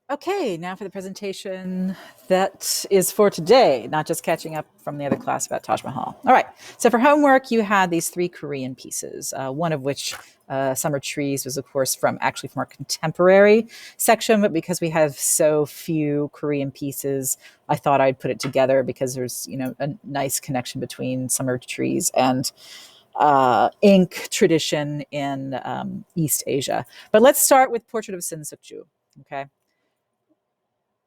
Okay, now for the presentation that is for today, not just catching up from the other class about Taj Mahal. All right, so for homework, you had these three Korean pieces, one of which, Summer Trees, was, of course, actually from our contemporary section, but because we have so few Korean pieces, I thought I'd put it together because there's, a nice connection between Summer Trees and ink tradition in East Asia. But let's start with Portrait of Sin Suk-ju, okay?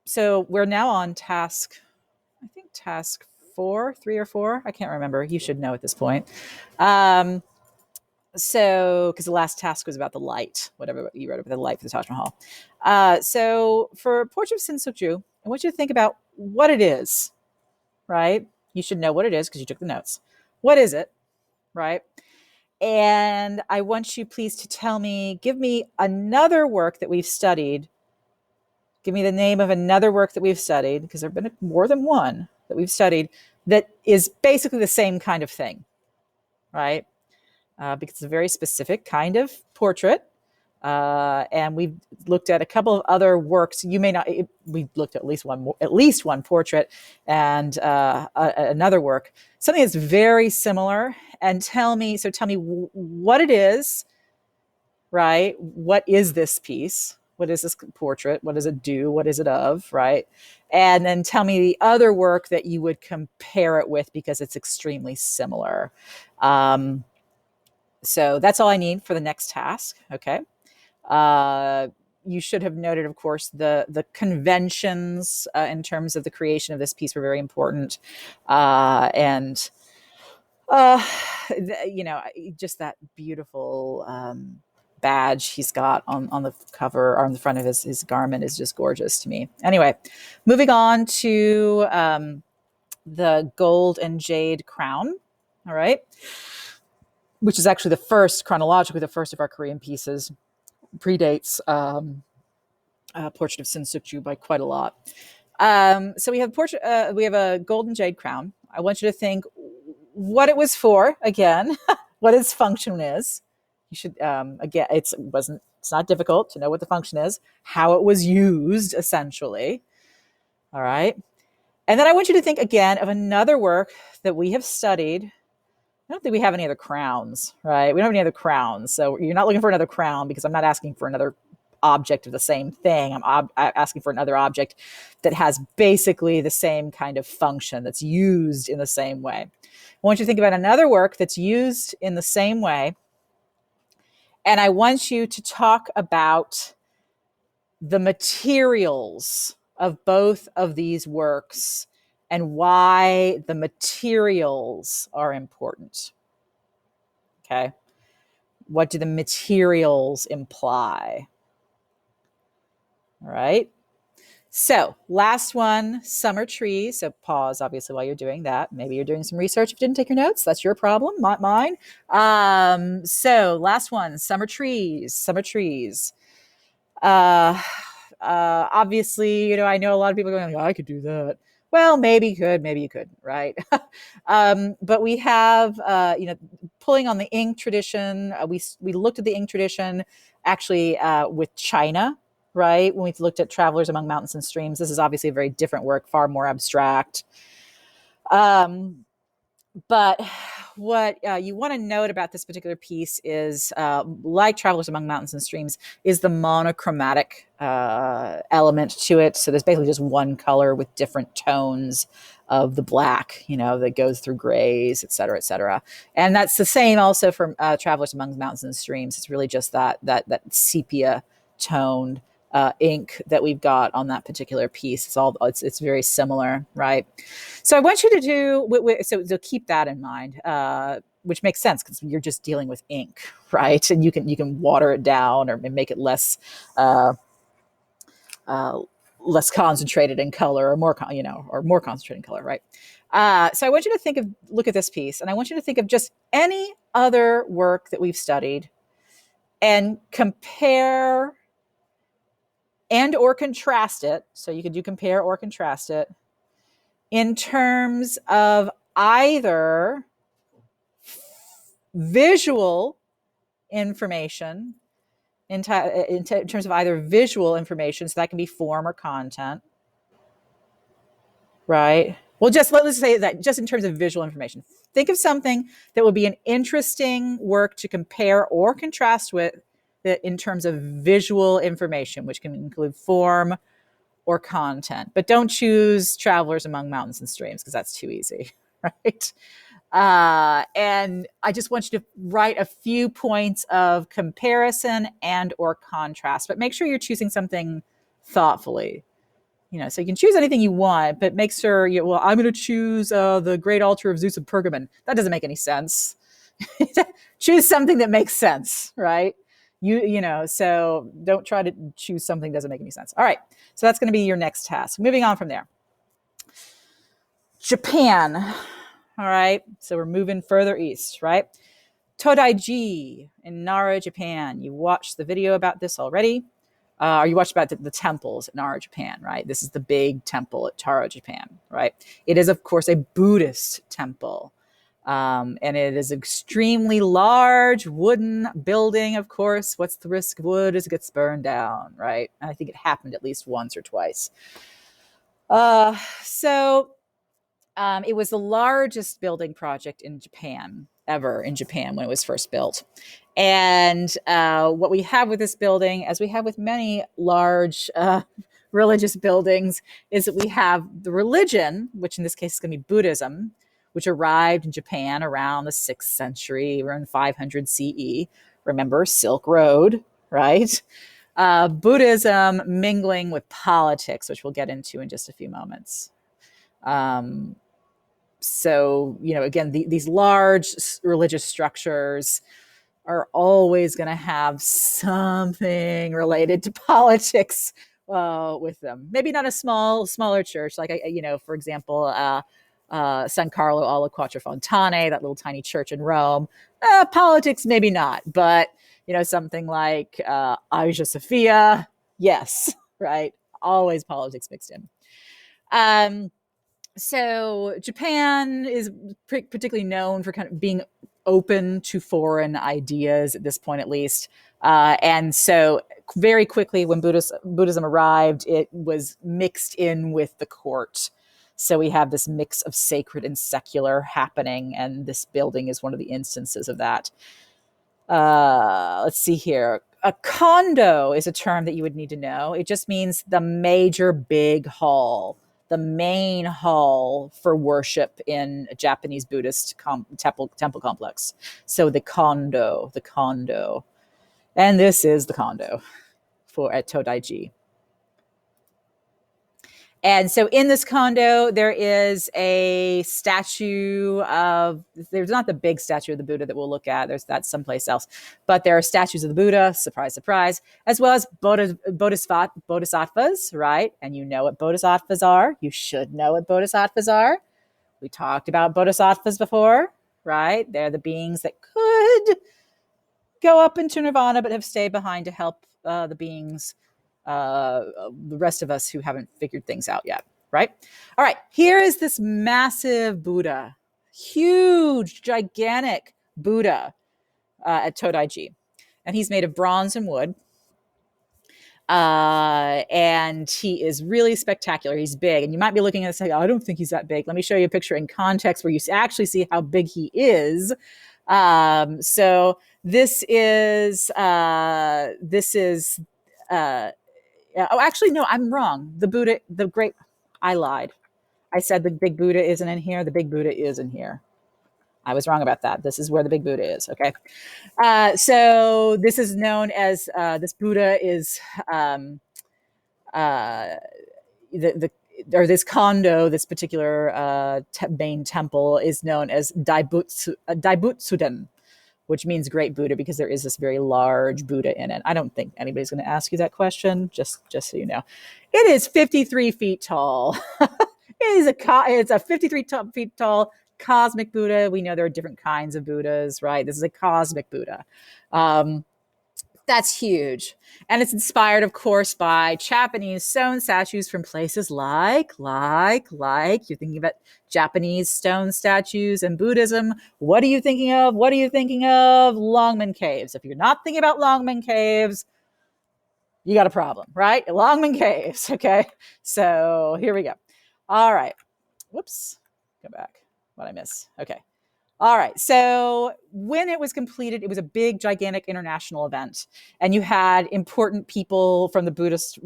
So we're now on I think task 3 or 4. I can't remember. You should know at this point. Because the last task was about the light, whatever you wrote about the light for the Taj Mahal. So for Portrait of Sin Suk-ju, I want you to think about what it is, right? You should know what it is because you took the notes. What is it, right? And I want you please to give me another work that we've studied. Give me the name of another work that we've studied, because there have been more than one that we've studied that is basically the same kind of thing, right? Because it's a very specific kind of portrait. And we've looked at a couple of other works. You may not. We've looked at least one portrait, and another work, something that's very similar. And tell me what it is, right? What is this piece? What is this portrait? What does it do? What is it of, right? And then tell me the other work that you would compare it with because it's extremely similar. So that's all I need for the next task, okay? You should have noted, of course, the conventions in terms of the creation of this piece were very important. And just that beautiful badge he's got on the cover or on the front of his garment is just gorgeous to me. Anyway, moving on to the gold and jade crown. All right, which is actually chronologically the first of our Korean pieces, predates Portrait of Sin Suk-ju by quite a lot. So we have a golden jade crown. I want you to think what it was for again, what its function is. You should again, it's not difficult to know what the function is, how it was used essentially. All right. And then I want you to think again of another work that we have studied. I don't think we have any other crowns, right? We don't have any other crowns. So you're not looking for another crown because I'm not asking for another object of the same thing. I'm asking for another object that has basically the same kind of function, that's used in the same way. I want you to think about another work that's used in the same way. And I want you to talk about the materials of both of these works and why the materials are important. Okay. What do the materials imply? All right. So last one, Summer Trees. So pause, obviously, while you're doing that. Maybe you're doing some research. If you didn't take your notes, that's your problem, not mine. So last one, Summer Trees. Summer Trees. Obviously, I know a lot of people are going, I could do that. Well, maybe you could, right? But we have, pulling on the ink tradition. We looked at the ink tradition actually with China, right? When we looked at Travelers Among Mountains and Streams. This is obviously a very different work, far more abstract. But what you want to note about this particular piece is, like Travelers Among Mountains and Streams, is the monochromatic element to it. So there's basically just one color with different tones of the black, that goes through grays, et cetera, et cetera. And that's the same also for Travelers Among Mountains and Streams. It's really just that sepia toned ink that we've got on that particular piece. It's very similar, right? So I want you to so keep that in mind, which makes sense because you're just dealing with ink, right? And you can water it down or make it less less concentrated in color, or more concentrated in color, right? So I want you to look at this piece, and I want you to think of just any other work that we've studied and compare and or contrast it. So you could do compare or contrast it in terms of either visual information in terms of either visual information, so that can be form or content, right? Well, let's say that just in terms of visual information. Think of something that would be an interesting work to compare or contrast with in terms of visual information, which can include form or content. But don't choose Travelers Among Mountains and Streams, because that's too easy, right? And I just want you to write a few points of comparison and or contrast, but make sure you're choosing something thoughtfully. So you can choose anything you want, but make sure I'm going to choose the Great Altar of Zeus of Pergamon. That doesn't make any sense. Choose something that makes sense, right? So don't try to choose something that doesn't make any sense. All right. So that's going to be your next task. Moving on from there. Japan. All right. So we're moving further east, right? Todaiji in Nara, Japan. You watched the video about this already. Or you watched about the temples at Nara, Japan, right? This is the big temple at Tara, Japan, right? It is, of course, a Buddhist temple. And it is an extremely large wooden building, of course. What's the risk of wood as it gets burned down, right? And I think it happened at least once or twice. It was the largest building project in Japan, ever in Japan, when it was first built. And what we have with this building, as we have with many large religious buildings, is that we have the religion, which in this case is going to be Buddhism, which arrived in Japan around the 6th century, around 500 CE. Remember, Silk Road, right? Buddhism mingling with politics, which we'll get into in just a few moments. So, again, these large religious structures are always going to have something related to politics with them. Maybe not a smaller church, like, for example, San Carlo alla Quattrofontane, that little tiny church in Rome. Politics, maybe not, but, something like Hagia Sophia, yes, right? Always politics mixed in. So Japan is particularly known for kind of being open to foreign ideas at this point, at least. And so very quickly when Buddhism arrived, it was mixed in with the court. So we have this mix of sacred and secular happening, and this building is one of the instances of that. Let's see here. A kondo is a term that you would need to know. It just means the major big hall, the main hall for worship in a Japanese Buddhist temple complex. So the kondo. And this is the kondo at Todaiji. And so in this kondo, there is a statue of, there's not the big statue of the Buddha that we'll look at. That's someplace else. But there are statues of the Buddha, surprise, surprise, as well as Bodhisattvas, right? And you know what Bodhisattvas are. You should know what Bodhisattvas are. We talked about Bodhisattvas before, right? They're the beings that could go up into nirvana, but have stayed behind to help the beings, the rest of us who haven't figured things out yet, right? All right, here is this massive Buddha, huge, gigantic Buddha at Todaiji. And he's made of bronze and wood. And he is really spectacular. He's big. And you might be looking at this like, I don't think he's that big. Let me show you a picture in context where you actually see how big he is. So this is actually, no, I'm wrong. The Buddha, I lied. I said the big Buddha isn't in here. The big Buddha is in here. I was wrong about that. This is where the big Buddha is. Okay. So this is known as, this Buddha is, this kondo, this particular main temple is known as Daibutsuden, which means great Buddha, because there is this very large Buddha in it. I don't think anybody's going to ask you that question, just so you know. It is 53 feet tall. It's a 53 feet tall cosmic Buddha. We know there are different kinds of Buddhas, right? This is a cosmic Buddha. That's huge. And it's inspired, of course, by Japanese stone statues from places like you're thinking about Japanese stone statues and Buddhism. What are you thinking of? Longman Caves. If you're not thinking about Longman Caves, you got a problem, right? Longman Caves. Okay. So here we go. All right. Whoops. Go back. What I miss? Okay. All right. So when it was completed, it was a big, gigantic international event, and you had important people from the Buddhist,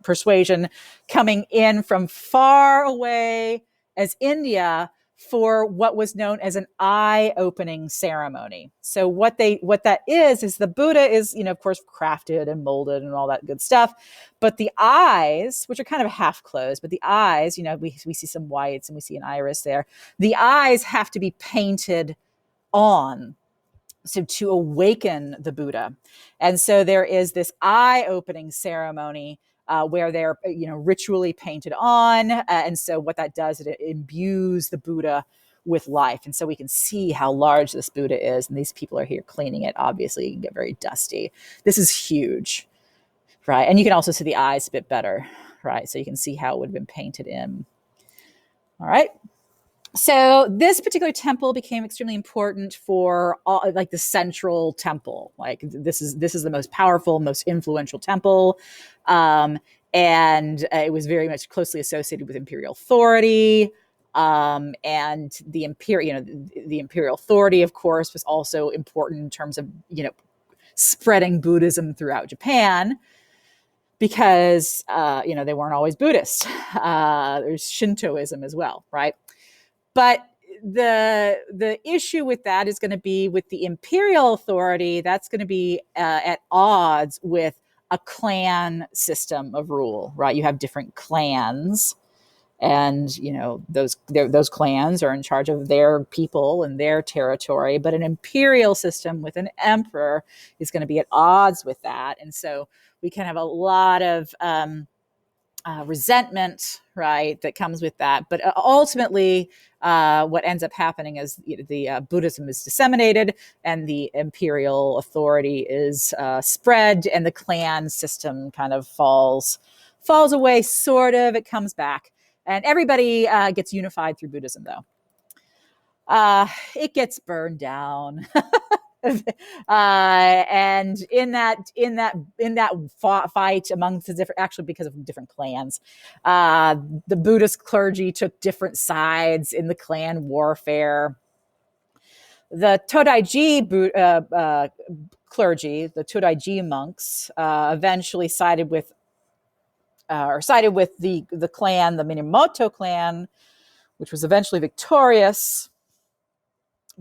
persuasion coming in from far away as India for what was known as an eye-opening ceremony. So what that is the Buddha is, of course, crafted and molded and all that good stuff, but the eyes, which are kind of half closed, but the eyes, we see some whites and we see an iris there. The eyes have to be painted on, so to awaken the Buddha. And so there is this eye-opening ceremony where they're ritually painted on. And so what that does, it imbues the Buddha with life. And so we can see how large this Buddha is. And these people are here cleaning it. Obviously, you can get very dusty. This is huge, right? And you can also see the eyes a bit better, right? So you can see how it would have been painted in. All right. So this particular temple became extremely important for the central temple. Like this is the most powerful, most influential temple, and it was very much closely associated with imperial authority. And the imperial authority, of course, was also important in terms of spreading Buddhism throughout Japan, because they weren't always Buddhist. There's Shintoism as well, right? But the issue with that is going to be with the imperial authority. That's going to be at odds with a clan system of rule, right? You have different clans, and those clans are in charge of their people and their territory. But an imperial system with an emperor is going to be at odds with that, and so we can have a lot of resentment, right, that comes with that. But ultimately, what ends up happening is the Buddhism is disseminated, and the imperial authority is spread, and the clan system kind of falls away. Sort of, it comes back, and everybody gets unified through Buddhism, though. It gets burned down. And in that fight amongst the different, actually because of different clans, the Buddhist clergy took different sides in the clan warfare. The Todaiji clergy, the Todaiji monks, eventually sided with the clan, the Minamoto clan, which was eventually victorious,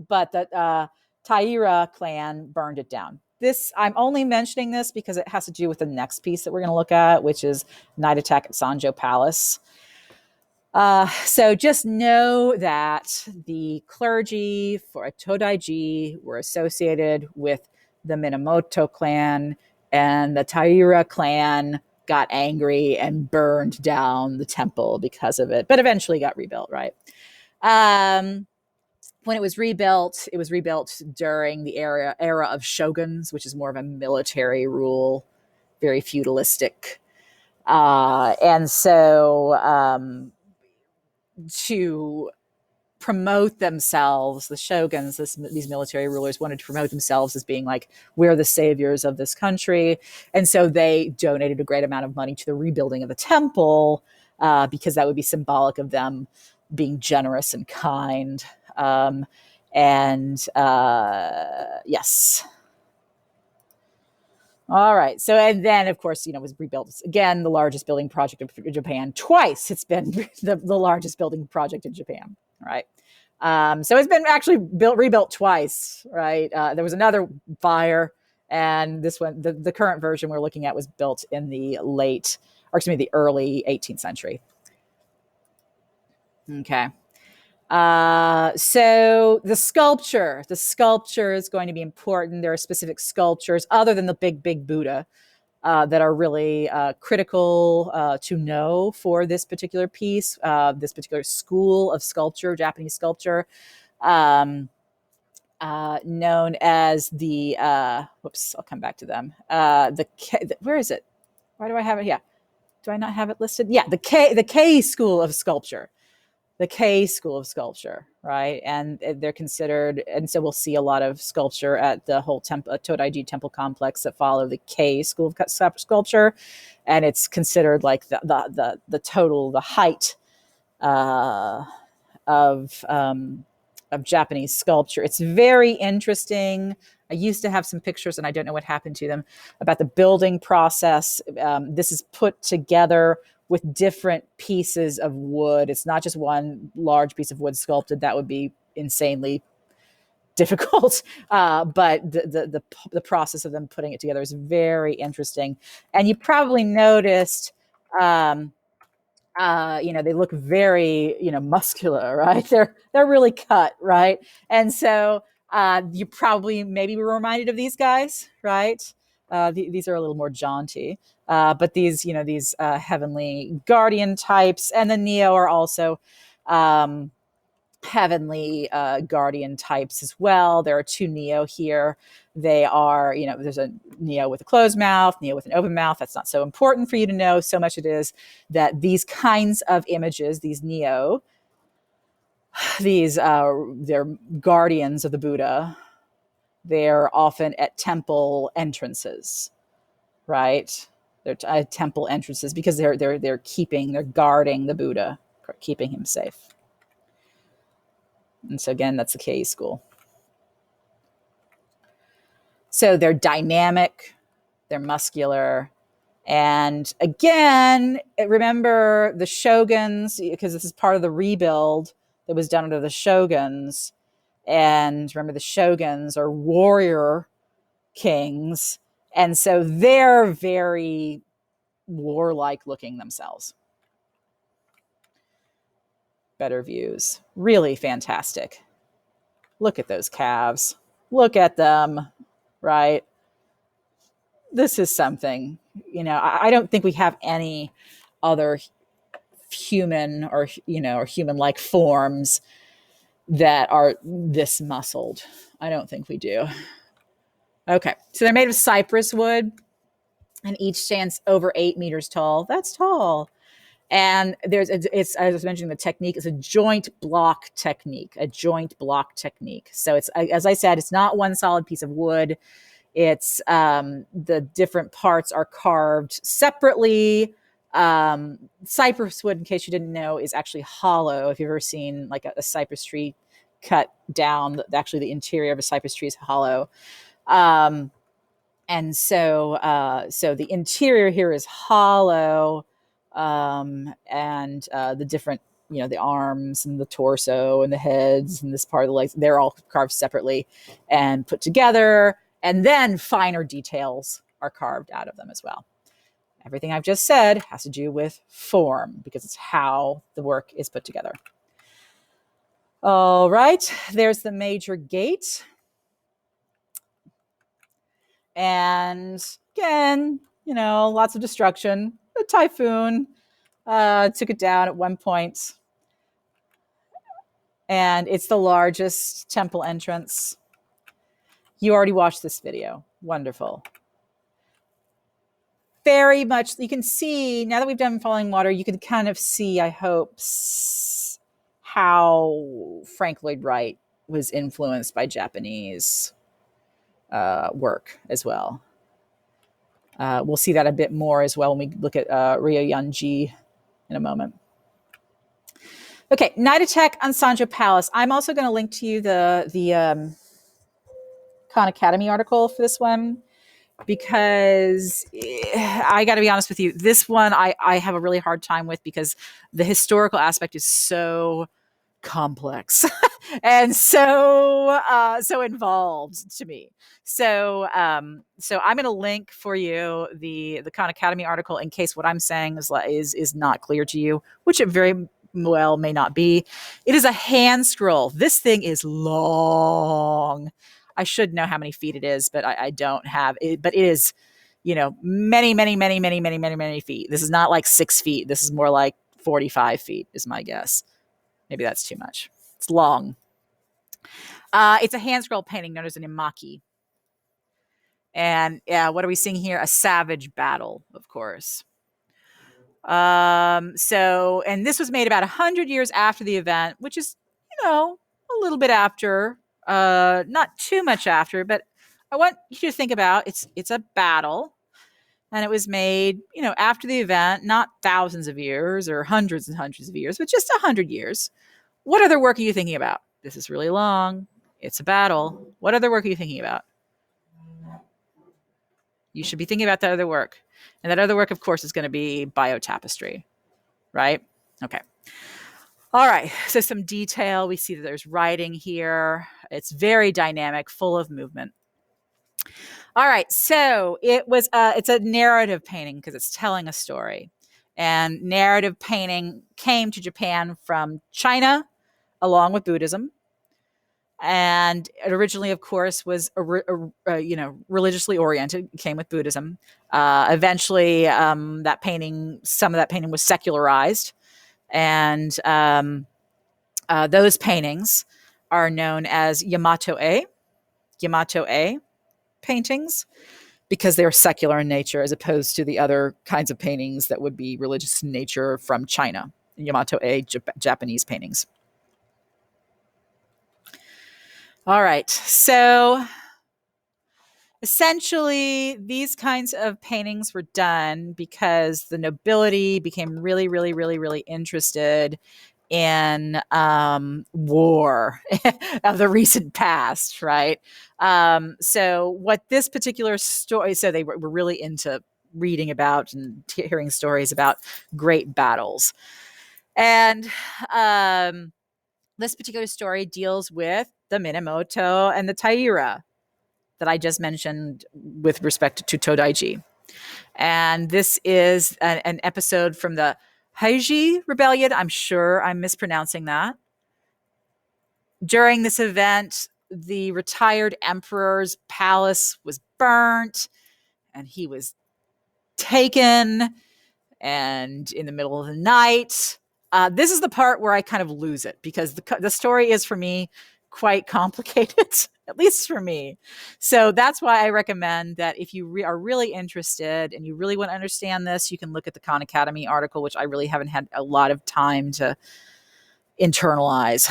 but the Taira clan burned it down. I'm only mentioning this because it has to do with the next piece that we're going to look at, which is Night Attack at Sanja Palace. So just know that the clergy for Todaiji were associated with the Minamoto clan, and the Taira clan got angry and burned down the temple because of it, but eventually got rebuilt, right? When it was rebuilt during the era of shoguns, which is more of a military rule, very feudalistic. And so to promote themselves, the shoguns, these military rulers, wanted to promote themselves as being like, we're the saviors of this country. And so they donated a great amount of money to the rebuilding of the temple, because that would be symbolic of them being generous and kind. Yes. All right. So, and then, of course, was rebuilt again, the largest building project of Japan. Twice it's been the largest building project in Japan. Right. So it's been actually rebuilt twice. Right. There was another fire, and this one, the current version we're looking at, was built in the early 18th century. Okay. So the sculpture is going to be important. There are specific sculptures other than the big Buddha that are really critical to know for this particular piece, this particular school of sculpture, Japanese sculpture, known as the I'll come back to them. Where is it? Why do I have it? Yeah. Do I not have it listed? Yeah, the K school of sculpture. the K school of sculpture, right? And they're considered, and so we'll see a lot of sculpture at the whole Todaiji temple complex that follow the K school of sculpture, and it's considered like the height uh, of Japanese sculpture. It's very interesting. I used to have some pictures, and I don't know what happened to them, about the building process. This is put together with different pieces of wood. It's not just one large piece of wood sculpted. That would be insanely difficult. But the process of them putting it together is very interesting. And you probably noticed, they look very, muscular, right? They're really cut, right? And so you probably maybe were reminded of these guys, right? These are a little more jaunty, but these heavenly guardian types and the Neo are also um, heavenly guardian types as well. There are two Neo here. They are, there's a Neo with a closed mouth, Neo with an open mouth. That's not so important for you to know. So much it is that these kinds of images, these Neo, they're guardians of the Buddha. They're often at temple entrances, right? They're temple entrances because they're guarding the Buddha, keeping him safe. And so again, that's the K school. So they're dynamic, they're muscular. And again, remember the shoguns, because this is part of the rebuild that was done under the shoguns. And remember, the shoguns are warrior kings. And so they're very warlike looking themselves. Better views. Really fantastic. Look at those calves. Look at them, right? This is something, I don't think we have any other human or human-like forms that are this muscled. I don't think we do. Okay, so they're made of cypress wood, and each stands over 8 meters tall. That's tall. And it's, as I was mentioning, the technique is a joint block technique. So it's, as I said, it's not one solid piece of wood. It's the different parts are carved separately. Cypress wood, in case you didn't know, is actually hollow. If you've ever seen like a cypress tree cut down, actually the interior of a cypress tree is hollow. And so the interior here is hollow, and the different, the arms and the torso and the heads and this part of the legs, they're all carved separately and put together. And then finer details are carved out of them as well. Everything I've just said has to do with form because it's how the work is put together. All right, there's the major gate. And again, lots of destruction. A typhoon took it down at one point. And it's the largest temple entrance. You already watched this video. Wonderful. Very much, you can see, now that we've done Falling Water, you can kind of see, I hope, how Frank Lloyd Wright was influenced by Japanese work as well. We'll see that a bit more as well when we look at Ryoyanji in a moment. Okay, Night Attack on Sanja Palace. I'm also going to link to you the Khan Academy article for this one, because I got to be honest with you, this one I have a really hard time with because the historical aspect is so complex and so involved to me. So I'm going to link for you the Khan Academy article in case what I'm saying is not clear to you, which it very well may not be. It is a hand scroll. This thing is long. I should know how many feet it is, but I don't have it. But it is, many, many, many, many, many, many, many feet. This is not like 6 feet. This is more like 45 feet is my guess. Maybe that's too much. It's long. It's a hand scroll painting known as an imaki. And what are we seeing here? A savage battle, of course. And this was made about 100 years after the event, which is, a little bit after, not too much after, but I want you to think about it's a battle, and it was made, after the event, not thousands of years or hundreds and hundreds of years, but just 100 years. What other work are you thinking about? This is really long. It's a battle. What other work are you thinking about? You should be thinking about that other work. And that other work, of course, is going to be Tapestry, right? Okay. All right. So some detail. We see that there's writing here. It's very dynamic, full of movement. All right. So it's a narrative painting because it's telling a story. And narrative painting came to Japan from China along with Buddhism. And it originally, of course, was religiously oriented. It came with Buddhism. Eventually, some of that painting was secularized, and those paintings are known as Yamato paintings, because they're secular in nature, as opposed to the other kinds of paintings that would be religious in nature from China. Yamato Japanese paintings. All right. So essentially, these kinds of paintings were done because the nobility became really, really, really, really interested in war of the recent past, right? So what this particular story, so they were really into reading about and hearing stories about great battles. And this particular story deals with the Minamoto and the Taira that I just mentioned with respect to Todaiji. And this is an episode from the Heiji Rebellion. I'm sure I'm mispronouncing that. During this event, the retired emperor's palace was burnt, and he was taken, and in the middle of the night. This is the part where I kind of lose it, because the story is, for me, quite complicated, at least for me. So that's why I recommend that if you are really interested and you really want to understand this, you can look at the Khan Academy article, which I really haven't had a lot of time to internalize.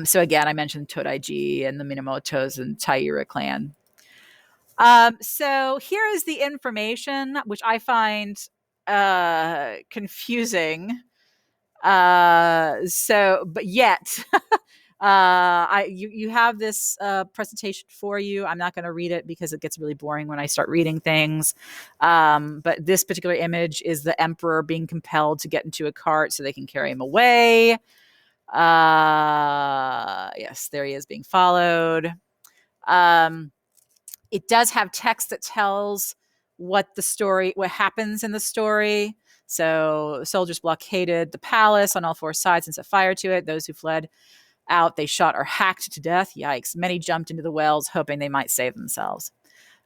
So again, I mentioned Todaiji and the Minamotos and Taira clan. So here is the information, which I find confusing. But yet, you have this presentation for you. I'm not going to read it because it gets really boring when I start reading things. But this particular image is the emperor being compelled to get into a cart so they can carry him away. Yes, there he is being followed. It does have text that tells what happens in the story. So soldiers blockaded the palace on all four sides and set fire to it. Those who fled out, they shot or hacked to death. Yikes. Many jumped into the wells, hoping they might save themselves.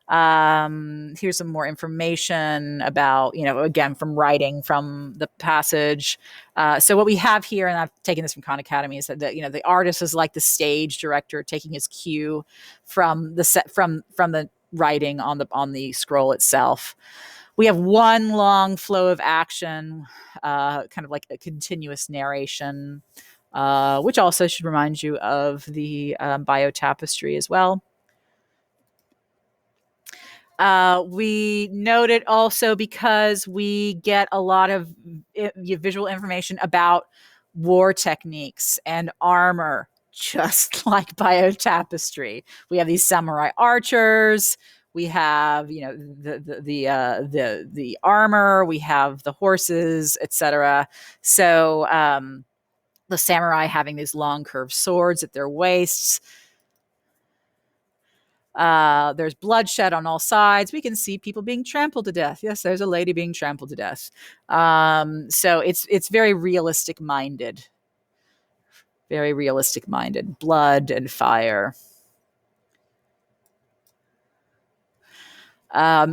Here's some more information about, again, from writing from the passage. So what we have here, and I've taken this from Khan Academy, is that the artist is like the stage director taking his cue from the writing on the scroll itself. We have one long flow of action, kind of like a continuous narration, which also should remind you of the Tapestry as well. We note it also because we get a lot of visual information about war techniques and armor, just like Tapestry. We have these samurai archers. We have, the armor. We have the horses, etc. So the samurai having these long curved swords at their waists. There's bloodshed on all sides. We can see people being trampled to death. Yes, there's a lady being trampled to death. So it's very realistic minded. Very realistic minded. Blood and fire.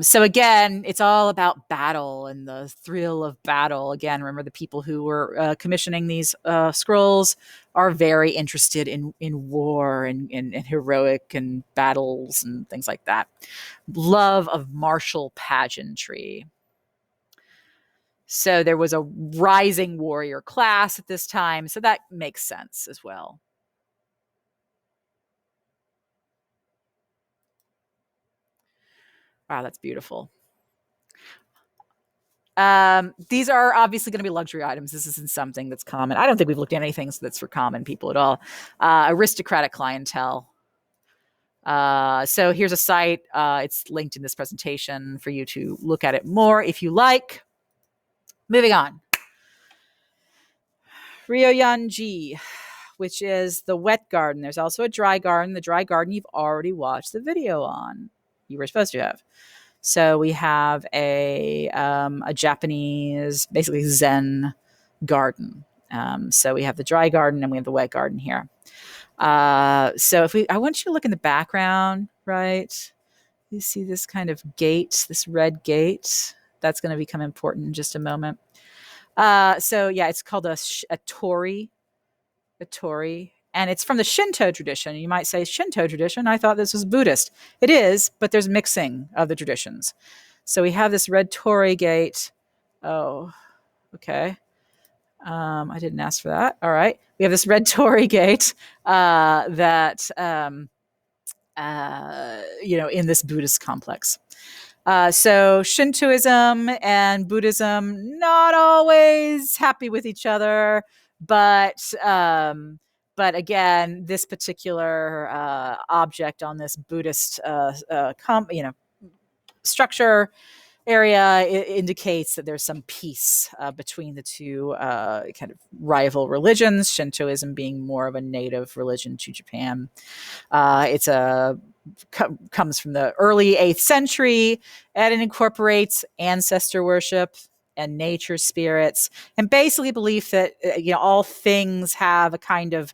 So again, it's all about battle and the thrill of battle. Again, remember, the people who were commissioning these scrolls are very interested in war and heroic and battles and things like that. Love of martial pageantry. So there was a rising warrior class at this time. So that makes sense as well. Wow, that's beautiful. These are obviously going to be luxury items. This isn't something that's common. I don't think we've looked at anything that's for common people at all. Aristocratic clientele. So here's a site. It's linked in this presentation for you to look at it more if you like. Moving on. Ryoyanji, which is the wet garden. There's also a dry garden. The dry garden you've already watched the video on. You were supposed to have. So we have a Japanese, basically Zen garden. So we have the dry garden and we have the wet garden here. So I want you to look in the background, right? You see this kind of gate, this red gate. That's going to become important in just a moment. So yeah, it's called a tori, and it's from the Shinto tradition. You might say Shinto tradition. I thought this was Buddhist. It is, but there's mixing of the traditions. So we have this red torii gate. Oh, okay. I didn't ask for that. All right. We have this red torii gate that in this Buddhist complex. So Shintoism and Buddhism not always happy with each other, but again, this particular object on this Buddhist structure area indicates that there's some peace between the two kind of rival religions, Shintoism being more of a native religion to Japan. It's comes from the early 8th century, and it incorporates ancestor worship and nature spirits, and basically belief that all things have a kind of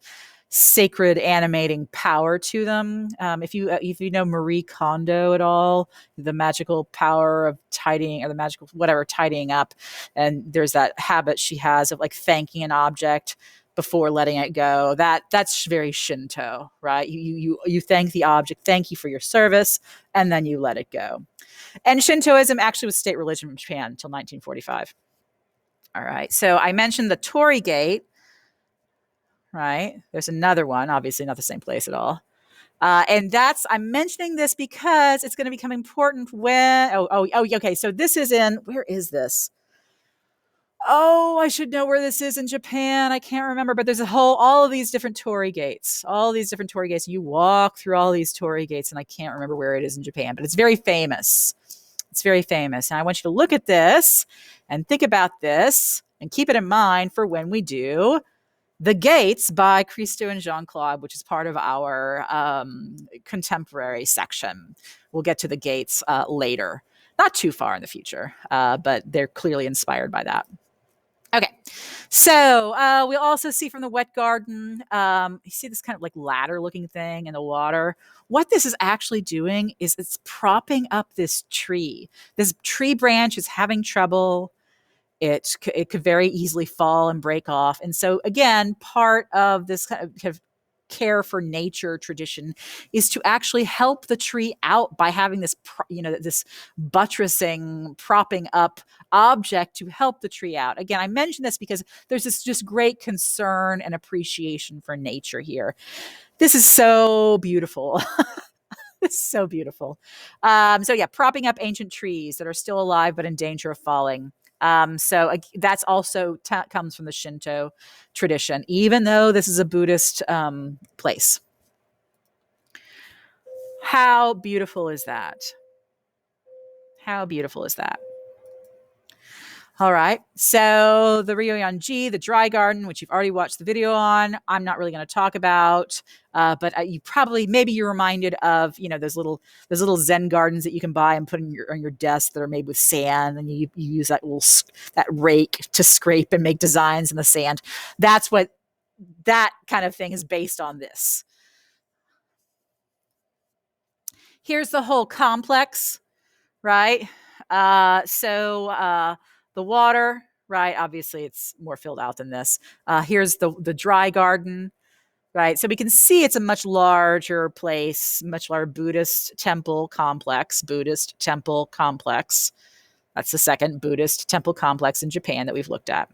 sacred animating power to them. If you know Marie Kondo at all, the magical power of tidying, or the magical tidying up, and there's that habit she has of like thanking an object before letting it go. That's very Shinto, right? You thank the object, thank you for your service, and then you let it go. And Shintoism actually was state religion in Japan until 1945. All right, so I mentioned the Torii Gate. Right. There's another one, obviously not the same place at all. And I'm mentioning this because it's going to become important when, okay. So this is where is this? Oh, I should know where this is in Japan. I can't remember, but there's all of these different torii gates, You walk through all these torii gates, and I can't remember where it is in Japan, but it's very famous. And I want you to look at this and think about this and keep it in mind for when we do The Gates by Christo and Jean-Claude, which is part of our contemporary section. We'll get to The Gates later, not too far in the future, but they're clearly inspired by that. Okay, so we also see from the wet garden, you see this kind of like ladder-looking thing in the water. What this is actually doing is it's propping up this tree. This tree branch is having trouble. It could very easily fall and break off. And so, again, part of this kind of care for nature tradition is to actually help the tree out by having this, this buttressing, propping up object to help the tree out. Again, I mention this because there's this just great concern and appreciation for nature here. This is so beautiful. It's so beautiful. So yeah, propping up ancient trees that are still alive but in danger of falling. So that's also comes from the Shinto tradition, even though this is a Buddhist place. How beautiful is that? How beautiful is that? All right. So the Ryoyanji, the dry garden, which you've already watched the video on, I'm not really going to talk about. But maybe you're reminded of, those little Zen gardens that you can buy and put on your desk that are made with sand, and you use that rake to scrape and make designs in the sand. That's what that kind of thing is based on this. Here's the whole complex, right? So the water, right? Obviously, it's more filled out than this. Here's the dry garden, right? So we can see it's a much larger place, much larger Buddhist temple complex. That's the second Buddhist temple complex in Japan that we've looked at.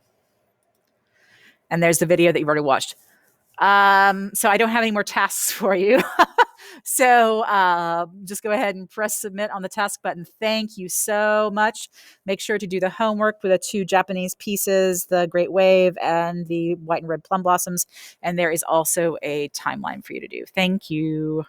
And there's the video that you've already watched. So I don't have any more tasks for you. So just go ahead and press submit on the task button. Thank you so much. Make sure to do the homework with the 2 Japanese pieces, the Great Wave and the White and Red Plum Blossoms. And there is also a timeline for you to do. Thank you.